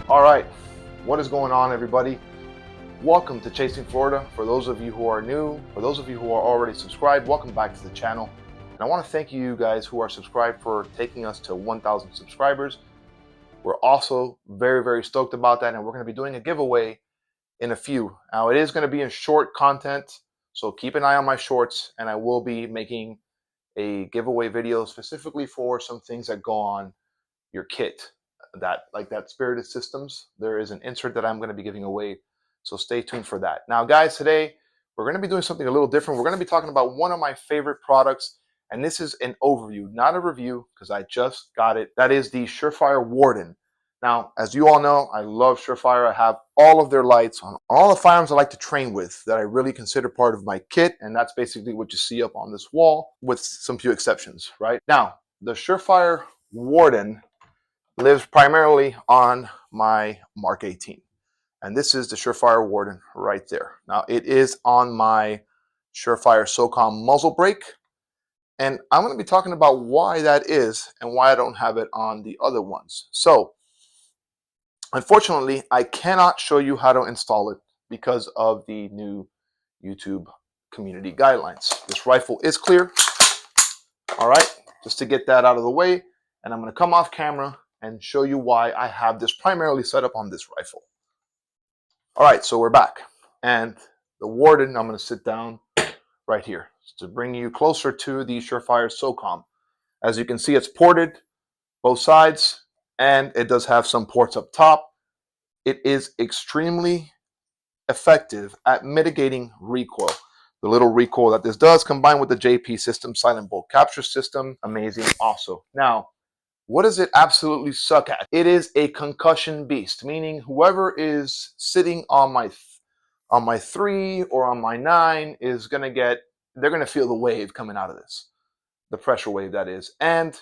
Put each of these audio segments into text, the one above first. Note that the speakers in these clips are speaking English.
All right, what is going on, everybody? Welcome to Chasing Florida. For those of you who are new, for those of you who are already subscribed, welcome back to the channel. And I want to thank you guys who are subscribed for taking us to 1,000 subscribers. We're also very stoked about that, and we're going to be doing a giveaway in a few. Now, it is going to be in short content, so keep an eye on my shorts, and I will be making a giveaway video specifically for some things that go on your kit. Like that Spirited Systems, there is an insert that I'm going to be giving away, so stay tuned for that. Now guys, today we're going to be doing something a little different. We're going to be talking about one of my favorite products, and this is an overview, not a review, because I just got it. That is the SureFire Warden. Now, as you all know, I love SureFire. I have all of their lights on all the firearms I like to train with that I really consider part of my kit, and that's basically what you see up on this wall, with some few exceptions, right? Now, the SureFire Warden lives primarily on my Mk18, and this is the SureFire Warden right there. Now, it is on my SureFire SOCOM Muzzle brake, and I'm going to be talking about why that is and why I don't have it on the other ones. So unfortunately, I cannot show you how to install it because of the new YouTube community guidelines. This rifle is clear. All right, just to get that out of the way, and I'm going to come off camera and show you why I have this primarily set up on this rifle. All right, so we're back, and the Warden, I'm going to sit down right here to bring you closer to the SureFire SOCOM. As you can see, it's ported both sides, and it does have some ports up top. It is extremely effective at mitigating recoil. The little recoil that this does, combined with the JP system, silent bolt capture system, amazing also. Now, what does it absolutely suck at? It is a concussion beast, meaning whoever is sitting on my 3 or on my 9 is gonna they're gonna feel the wave coming out of this, the pressure wave that is, and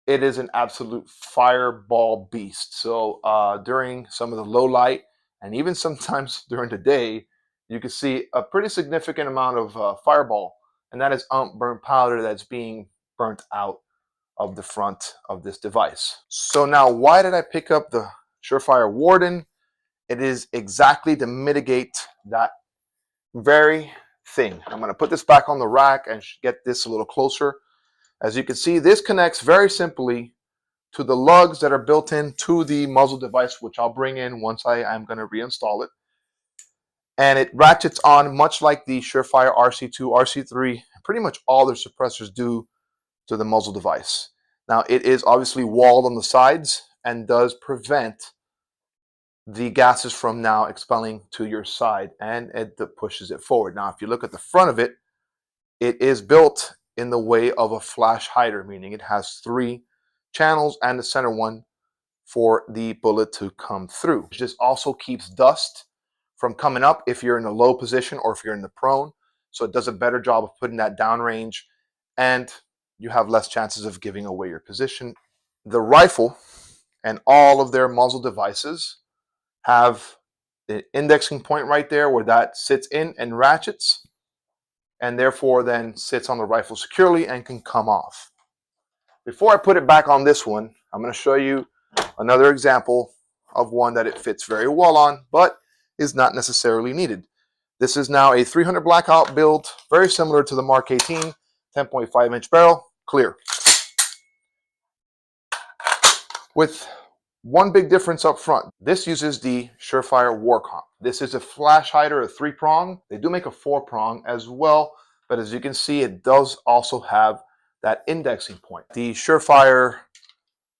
it is an absolute fireball beast. So during some of the low light, and even sometimes during the day, you can see a pretty significant amount of fireball, and that is burnt powder that's being burnt out of the front of this device. So now, why did I pick up the SureFire Warden? It is exactly to mitigate that very thing. I'm going to put this back on the rack and get this a little closer. As you can see, this connects very simply to the lugs that are built into the muzzle device, which I'll bring in once I am going to reinstall it. And it ratchets on much like the SureFire RC2, RC3, pretty much all their suppressors do to the muzzle device. Now, it is obviously walled on the sides and does prevent the gases from now expelling to your side, and it pushes it forward. Now, if you look at the front of it, it is built in the way of a flash hider, meaning it has 3 channels and the center one for the bullet to come through. It just also keeps dust from coming up if you're in a low position or if you're in the prone. So it does a better job of putting that downrange, and you have less chances of giving away your position. The rifle and all of their muzzle devices have the indexing point right there where that sits in and ratchets, and therefore then sits on the rifle securely and can come off. Before I put it back on this one, I'm going to show you another example of one that it fits very well on, but is not necessarily needed. This is now a 300 blackout build, very similar to the Mk18, 10.5 inch barrel, clear. With one big difference up front. This uses the SureFire Warden. This is a flash hider, a 3-prong. They do make a 4-prong as well, but as you can see, it does also have that indexing point. The SureFire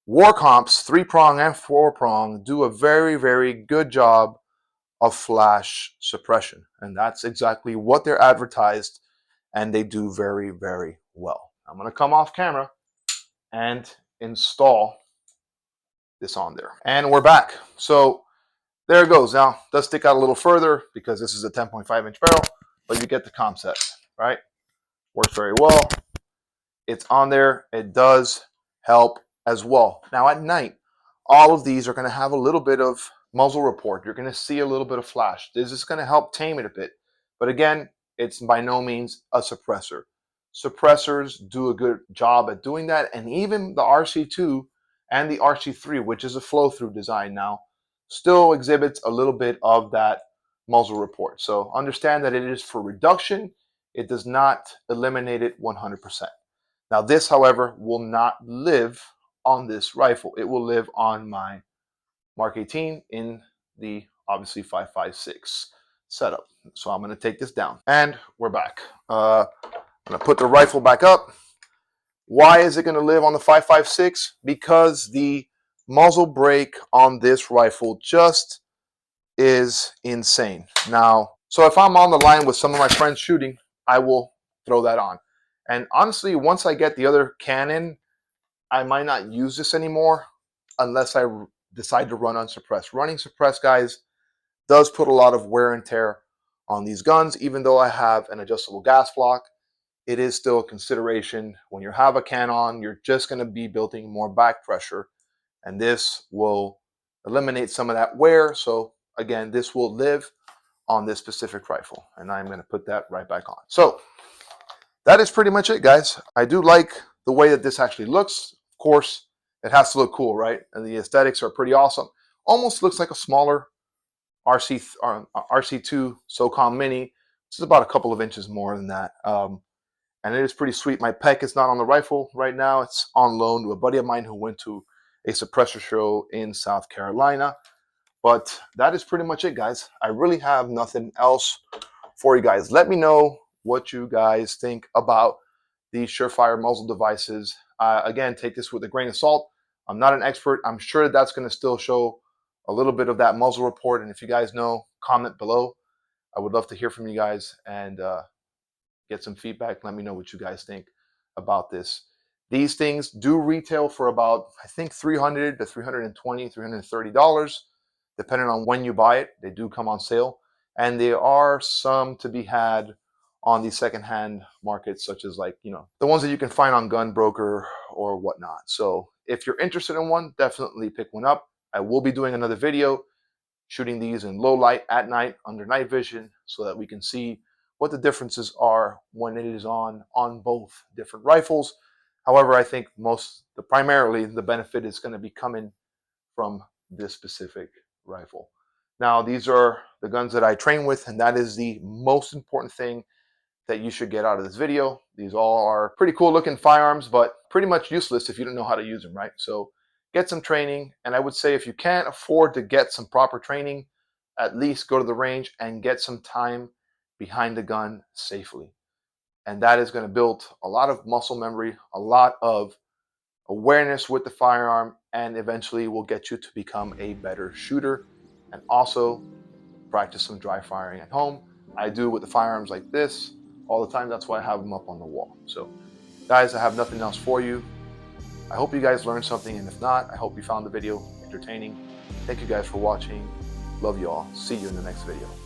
Warden's 3-prong and 4-prong do a very good job of flash suppression, and that's exactly what they're advertised, and they do very well. I'm going to come off camera and install this on there, and we're back. So there it goes. Now it does stick out a little further because this is a 10.5 inch barrel, but you get the concept, right? Works very well. It's on there. It does help as well. Now at night, all of these are going to have a little bit of muzzle report. You're going to see a little bit of flash. This is going to help tame it a bit, but again, it's by no means a suppressor. Suppressors do a good job at doing that, and even the RC2 and the RC3, which is a flow-through design now, still exhibits a little bit of that muzzle report. So understand that it is for reduction. It does not eliminate it 100%. Now this, however, will not live on this rifle. It will live on my Mk18 in the obviously 5.56 setup. So I'm going to take this down, and we're back. I'm going to put the rifle back up. Why is it going to live on the 5.56? Because the muzzle brake on this rifle just is insane. Now, so if I'm on the line with some of my friends shooting, I will throw that on. And honestly, once I get the other cannon, I might not use this anymore unless I decide to run unsuppressed. Running suppressed, guys, does put a lot of wear and tear on these guns. Even though I have an adjustable gas block, it is still a consideration. When you have a can on, you're just going to be building more back pressure, and this will eliminate some of that wear. So again, this will live on this specific rifle, and I'm going to put that right back on. So that is pretty much it, guys. I do like the way that this actually looks. Of course, it has to look cool, right? And the aesthetics are pretty awesome. Almost looks like a smaller RC2 SOCOM Mini, which is about a couple of inches more than that. And it is pretty sweet. My pec is not on the rifle right now. It's on loan to a buddy of mine who went to a suppressor show in South Carolina. But that is pretty much it, guys. I really have nothing else for you guys. Let me know what you guys think about these SureFire muzzle devices. Again, take this with a grain of salt. I'm not an expert. I'm sure that's going to still show a little bit of that muzzle report. And if you guys know, comment below. I would love to hear from you guys and get some feedback. Let me know what you guys think about this. These things do retail for about, I think, $300 to $320, $330, depending on when you buy it. They do come on sale, and there are some to be had on the secondhand markets, such as, like, you know, the ones that you can find on Gun Broker or whatnot. So if you're interested in one, definitely pick one up. I will be doing another video shooting these in low light at night under night vision so that we can see what the differences are when it is on both different rifles. However, I think primarily the benefit is going to be coming from this specific rifle. Now, these are the guns that I train with, and that is the most important thing that you should get out of this video. These all are pretty cool looking firearms, but pretty much useless if you don't know how to use them, right? So get some training, and I would say if you can't afford to get some proper training, at least go to the range and get some time behind the gun safely. And that is going to build a lot of muscle memory, a lot of awareness with the firearm, and eventually will get you to become a better shooter and also practice some dry firing at home. I do with the firearms like this all the time. That's why I have them up on the wall. So guys, I have nothing else for you. I hope you guys learned something, and if not, I hope you found the video entertaining. Thank you guys for watching. Love you all. See you in the next video.